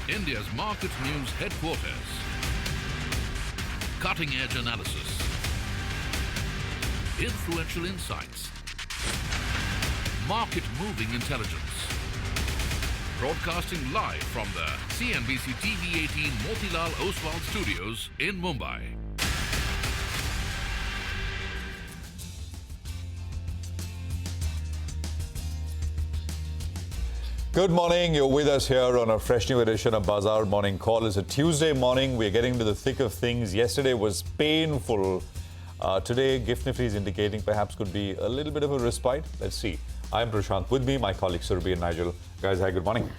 India's market news headquarters. Cutting-edge analysis. Influential insights. Market-moving intelligence. Broadcasting live from the CNBC TV18 Motilal Oswal studios in Mumbai. Good morning. You're with us here on a fresh new edition of Bazaar Morning Call. It's a Tuesday morning. We're getting to the thick of things. Yesterday was painful. Today, Gift Nifty is indicating perhaps could be a little bit of a respite. Let's see. I'm Prashant. With me, my colleagues Surabhi and Nigel. Guys, hi, good morning.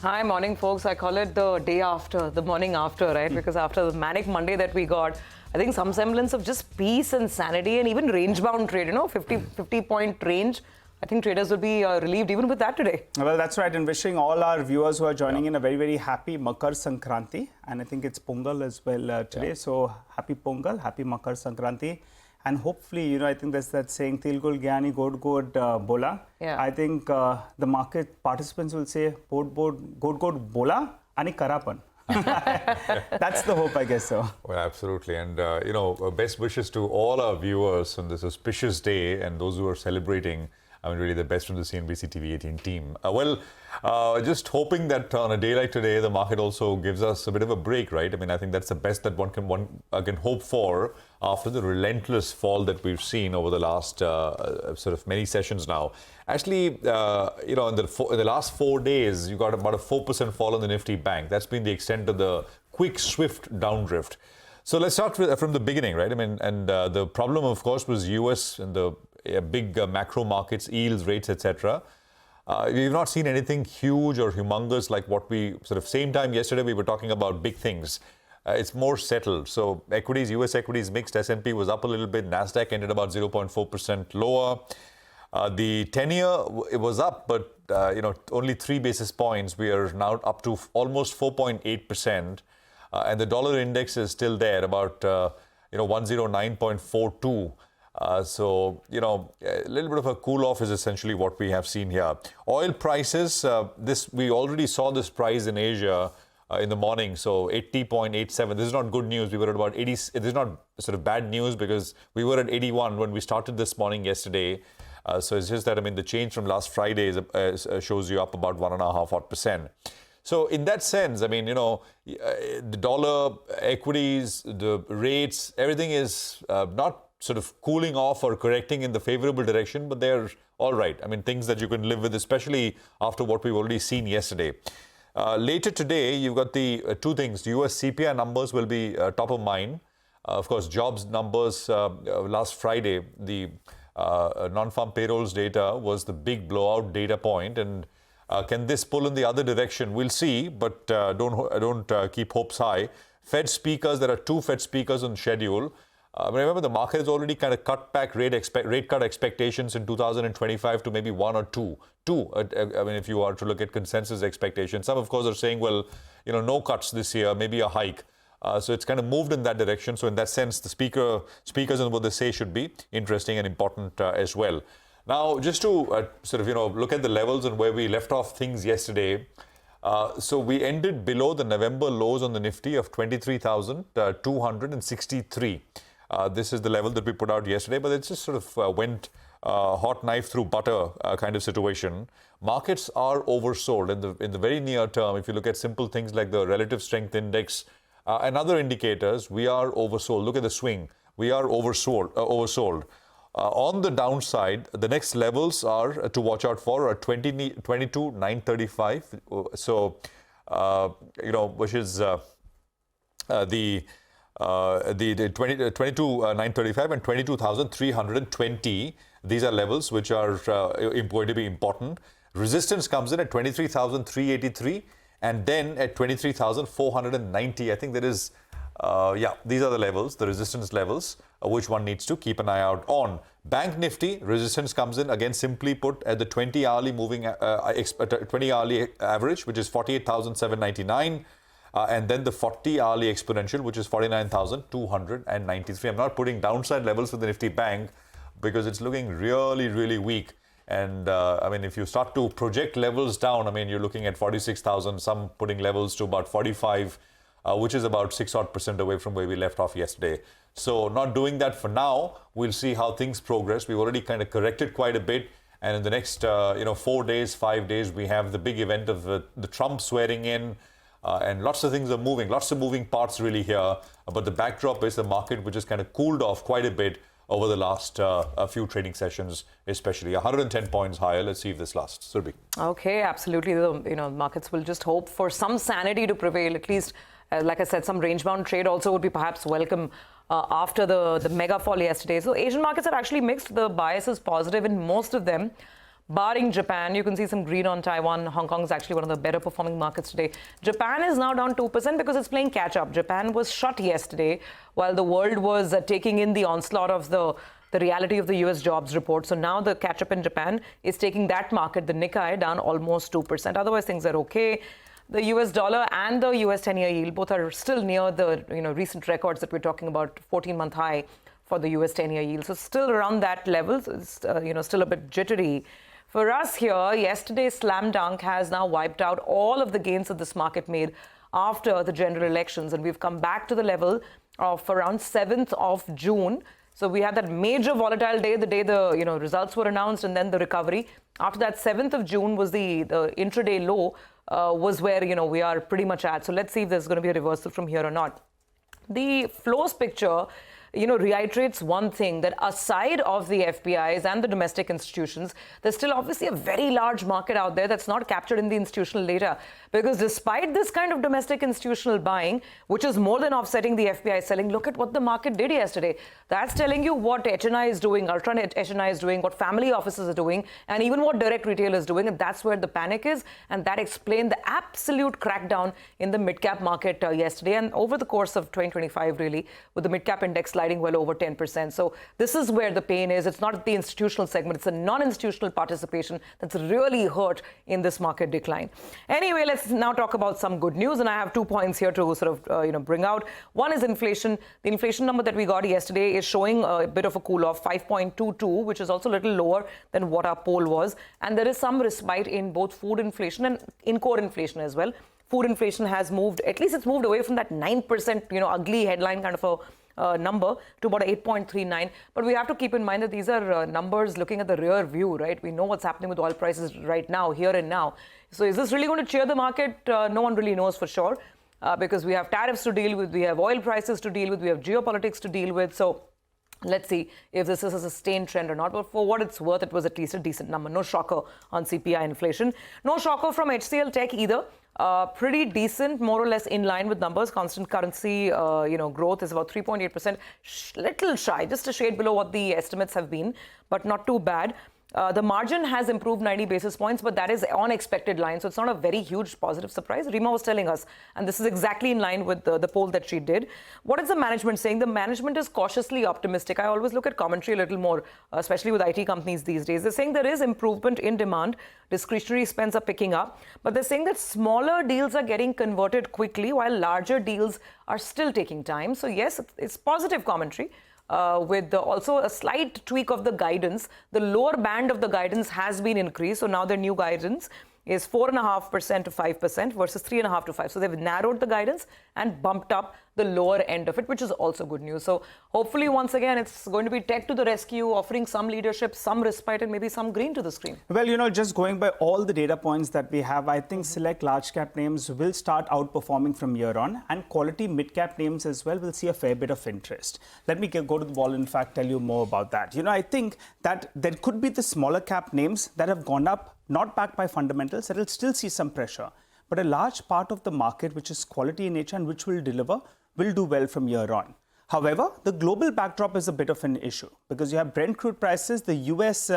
Hi, morning, folks. I call it the day after, the morning after, right? Because after the manic Monday that we got, I think some semblance of just peace and sanity and even range-bound trade, 50-point range. I think traders will be relieved even with that today. Well, that's right. And wishing all our viewers who are joining in a very, very happy Makar Sankranti. And I think it's Pongal as well today. So happy Pongal, happy Makar Sankranti. And hopefully, I think there's that saying, Tilgul Gyani God Bola. Yeah. I think the market participants will say, God Bola Ani Karapan. That's the hope, I guess so. Well, absolutely. And, best wishes to all our viewers on this auspicious day and those who are celebrating. I mean, really the best from the CNBC TV18 team. Just hoping that on a day like today, the market also gives us a bit of a break, right? I mean, I think that's the best that one can hope for after the relentless fall that we've seen over the last sort of many sessions now. Actually, in the last 4 days, you got about a 4% fall on the Nifty Bank. That's been the extent of the quick, swift downdrift. So let's start from the beginning, right? I mean, and the problem, of course, was US and the big macro markets, yields, rates, etc. We've not seen anything huge or humongous like what we sort of same time yesterday we were talking about big things. It's more settled. So equities, US equities mixed. S&P was up a little bit. Nasdaq ended about 0.4% lower. The 10-year it was up, but only 3 basis points. We are now up to almost 4.8%. And the dollar index is still there, about 109.42. So, a little bit of a cool off is essentially what we have seen here. Oil prices, we already saw this price in Asia in the morning. So 80.87. This is not good news. We were at about 80. This is not sort of bad news because we were at 81 when we started this morning yesterday. So it's just that, the change from last Friday shows you up about 1.5%. So in that sense, the dollar, equities, the rates, everything is not sort of cooling off or correcting in the favorable direction, but they're all right. Things that you can live with, especially after what we've already seen yesterday. Later today, you've got the two things. The US CPI numbers will be top of mind. Of course, jobs numbers last Friday, the non-farm payrolls data was the big blowout data point. And can this pull in the other direction? We'll see, but don't keep hopes high. Fed speakers, there are 2 Fed speakers on schedule. Remember, the market has already kind of cut back rate cut expectations in 2025 to maybe 1 or 2. If you are to look at consensus expectations. Some, of course, are saying, well, no cuts this year, maybe a hike. So it's kind of moved in that direction. So in that sense, the speakers and what they say should be interesting and important as well. Now, just to look at the levels and where we left off things yesterday. So we ended below the November lows on the Nifty of 23,263. This is the level that we put out yesterday, but it just sort of went hot knife through butter kind of situation. Markets are oversold in the very near term. If you look at simple things like the relative strength index and other indicators, we are oversold. Look at the swing. We are oversold. On the downside, the next levels are to watch out for are 22,935. So, which is the 22,935 and 22,320. These are levels which are going to be important. Resistance comes in at 23,383 and then at 23,490. I think there is, these are the levels, the resistance levels, which one needs to keep an eye out on. Bank Nifty, resistance comes in, again, simply put, at the 20-hourly moving, 20-hourly average, which is 48,799. And then the 40-hourly exponential, which is 49,293. I'm not putting downside levels for the Nifty Bank because it's looking really, really weak. And I mean, if you start to project levels down, I mean, you're looking at 46,000, some putting levels to about 45, which is about 6% away from where we left off yesterday. So not doing that for now. We'll see how things progress. We've already kind of corrected quite a bit. And in the next, 4 days, 5 days, we have the big event of the Trump swearing in. And lots of things are moving, lots of moving parts really here. But the backdrop is the market, which has kind of cooled off quite a bit over the last a few trading sessions, especially 110 points higher. Let's see if this lasts. Surbhi. Okay, absolutely. The markets will just hope for some sanity to prevail. At least, like I said, some range-bound trade also would be perhaps welcome after the mega fall yesterday. So Asian markets are actually mixed. The bias is positive in most of them. Barring Japan, you can see some green on Taiwan. Hong Kong is actually one of the better performing markets today. Japan is now down 2% because it's playing catch up. Japan was shut yesterday while the world was taking in the onslaught of the reality of the US jobs report. So now the catch up in Japan is taking that market, the Nikkei, down almost 2%. Otherwise, things are okay. The US dollar and the US 10-year yield both are still near the recent records that we're talking about, 14-month high for the US 10-year yield. So still around that level, so it's still a bit jittery. For us here, yesterday's slam dunk has now wiped out all of the gains that this market made after the general elections. And we've come back to the level of around 7th of June. So we had that major volatile day, the day the results were announced, and then the recovery. After that, 7th of June was the intraday low, was where we are pretty much at. So let's see if there's going to be a reversal from here or not. The flows picture reiterates one thing, that aside of the FPIs and the domestic institutions, there's still obviously a very large market out there that's not captured in the institutional data. Because despite this kind of domestic institutional buying, which is more than offsetting the FPI selling, look at what the market did yesterday. That's telling you what HNI is doing, ultra HNI is doing, what family offices are doing, and even what direct retail is doing. And that's where the panic is. And that explained the absolute crackdown in the mid-cap market yesterday and over the course of 2025, really, with the mid-cap index sliding well over 10%. So this is where the pain is. It's not the institutional segment. It's the non-institutional participation that's really hurt in this market decline. Anyway, let's now talk about some good news. And I have 2 points here to sort of, bring out. One is inflation. The inflation number that we got yesterday is showing a bit of a cool off, 5.22, which is also a little lower than what our poll was. And there is some respite in both food inflation and in core inflation as well. Food inflation has moved, at least it's moved away from that 9%, ugly headline kind of a number to about 8.39. But we have to keep in mind that these are numbers looking at the rear view, right? We know what's happening with oil prices right now, here and now. So is this really going to cheer the market? No one really knows for sure because we have tariffs to deal with, we have oil prices to deal with, we have geopolitics to deal with. So let's see if this is a sustained trend or not. But for what it's worth, it was at least a decent number. No shocker on CPI inflation. No shocker from HCL Tech either. Pretty decent, more or less in line with numbers. Constant currency, growth is about 3.8%, little shy, just a shade below what the estimates have been, but not too bad. The margin has improved 90 basis points, but that is on expected line, so it's not a very huge positive surprise. Rima was telling us, and this is exactly in line with the poll that she did. What is the management saying? The management is cautiously optimistic. I always look at commentary a little more, especially with IT companies these days. They're saying there is improvement in demand. Discretionary spends are picking up, but they're saying that smaller deals are getting converted quickly, while larger deals are still taking time. So yes, it's positive commentary. With also a slight tweak of the guidance. The lower band of the guidance has been increased. So now the new guidance is 4.5% to 5% versus 3.5% to 5%. So they've narrowed the guidance and bumped up the lower end of it, which is also good news. So hopefully, once again, it's going to be tech to the rescue, offering some leadership, some respite, and maybe some green to the screen. Well, just going by all the data points that we have, I think select large cap names will start outperforming from here on, and quality mid cap names as well will see a fair bit of interest. Let me go to the wall, in fact, tell you more about that. I think that there could be the smaller cap names that have gone up, not backed by fundamentals, that will still see some pressure. But a large part of the market, which is quality in nature and which will deliver, will do well from here on. However, the global backdrop is a bit of an issue because you have Brent crude prices, the US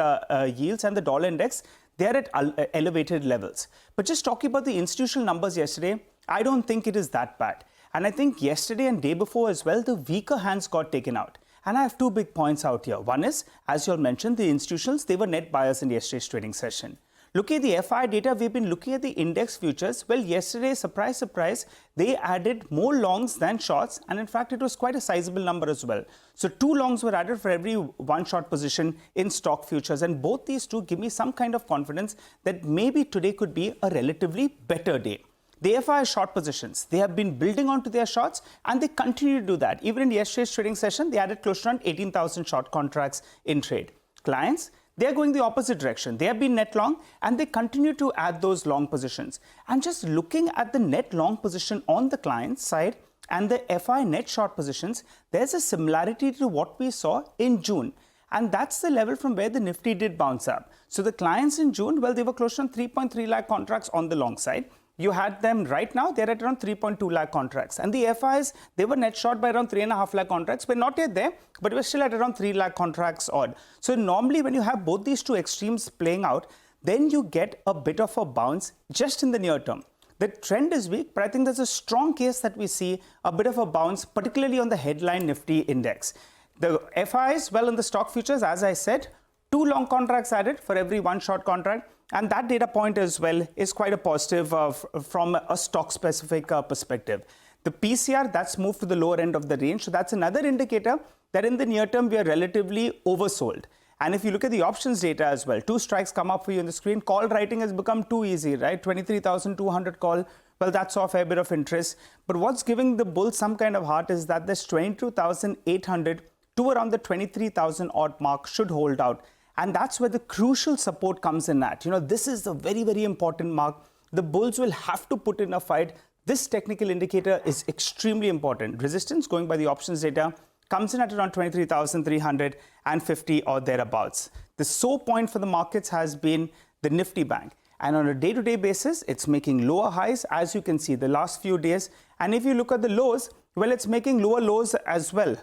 yields and the dollar index, they're at elevated levels. But just talking about the institutional numbers yesterday, I don't think it is that bad. And I think yesterday and day before as well, the weaker hands got taken out. And I have 2 big points out here. One is, as you all mentioned, the institutionals, they were net buyers in yesterday's trading session. Looking at the FI data, we've been looking at the index futures. Well, yesterday, surprise, surprise, they added more longs than shorts. And in fact, it was quite a sizable number as well. So 2 longs were added for every 1 short position in stock futures. And both these two give me some kind of confidence that maybe today could be a relatively better day. The FI short positions, they have been building onto their shorts and they continue to do that. Even in yesterday's trading session, they added close to around 18,000 short contracts in trade. Clients, they are going the opposite direction. They have been net long and they continue to add those long positions. And just looking at the net long position on the client side and the FI net short positions, there's a similarity to what we saw in June. And that's the level from where the Nifty did bounce up. So the clients in June, well, they were close to 3.3 lakh contracts on the long side. You had them right now, they're at around 3.2 lakh contracts. And the FIs, they were net short by around 3.5 lakh contracts. We're not yet there, but we're still at around 3 lakh contracts odd. So normally when you have both these two extremes playing out, then you get a bit of a bounce just in the near term. The trend is weak, but I think there's a strong case that we see a bit of a bounce, particularly on the headline Nifty index. The FIs, well, in the stock futures, as I said, 2 long contracts added for every 1 short contract. And that data point as well is quite a positive from a stock-specific perspective. The PCR, that's moved to the lower end of the range. So that's another indicator that in the near term, we are relatively oversold. And if you look at the options data as well, 2 strikes come up for you on the screen. Call writing has become too easy, right? 23,200 call. Well, that's off a bit of interest. But what's giving the bulls some kind of heart is that this 22,800 to around the 23,000 odd mark should hold out. And that's where the crucial support comes in at. This is a very, very important mark. The bulls will have to put in a fight. This technical indicator is extremely important. Resistance, going by the options data, comes in at around 23,350 or thereabouts. The sow point for the markets has been the Nifty Bank. And on a day-to-day basis, it's making lower highs, as you can see, the last few days. And if you look at the lows, well, it's making lower lows as well,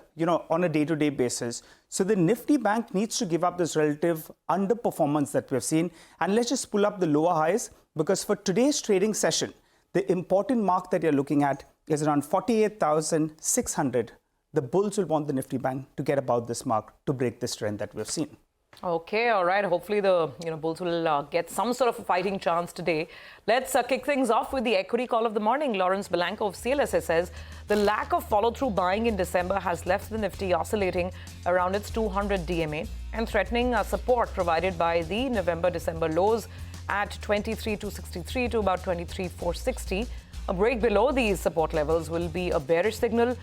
on a day-to-day basis. So the Nifty Bank needs to give up this relative underperformance that we've seen. And let's just pull up the lower highs, because for today's trading session, the important mark that you're looking at is around 48,600. The bulls will want the Nifty Bank to get above this mark to break this trend that we've seen. Okay, all right. Hopefully the bulls will get some sort of a fighting chance today. Let's kick things off with the equity call of the morning. Lawrence Belanco of CLSA says the lack of follow-through buying in December has left the Nifty oscillating around its 200 DMA and threatening support provided by the November-December lows at 23,263 to about 23,460. A break below these support levels will be a bearish signal.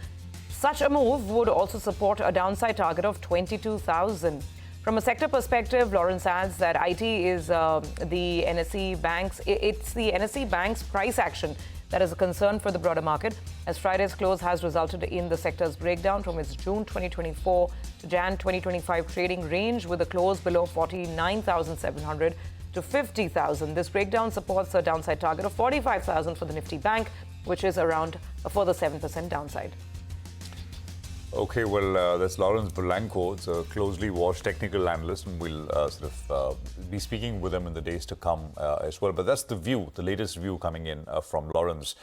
Such a move would also support a downside target of 22,000. From a sector perspective, Lawrence adds that IT is the NSE Banks. It's the NSE Banks price action that is a concern for the broader market, as Friday's close has resulted in the sector's breakdown from its June 2024 to Jan 2025 trading range, with a close below 49,700 to 50,000. This breakdown supports a downside target of 45,000 for the Nifty Bank, which is around a further 7% downside. Okay, well, that's Lawrence Belanco. It's a closely watched technical analyst, and we'll be speaking with him in the days to come as well. But that's the view, the latest view coming in from Lawrence.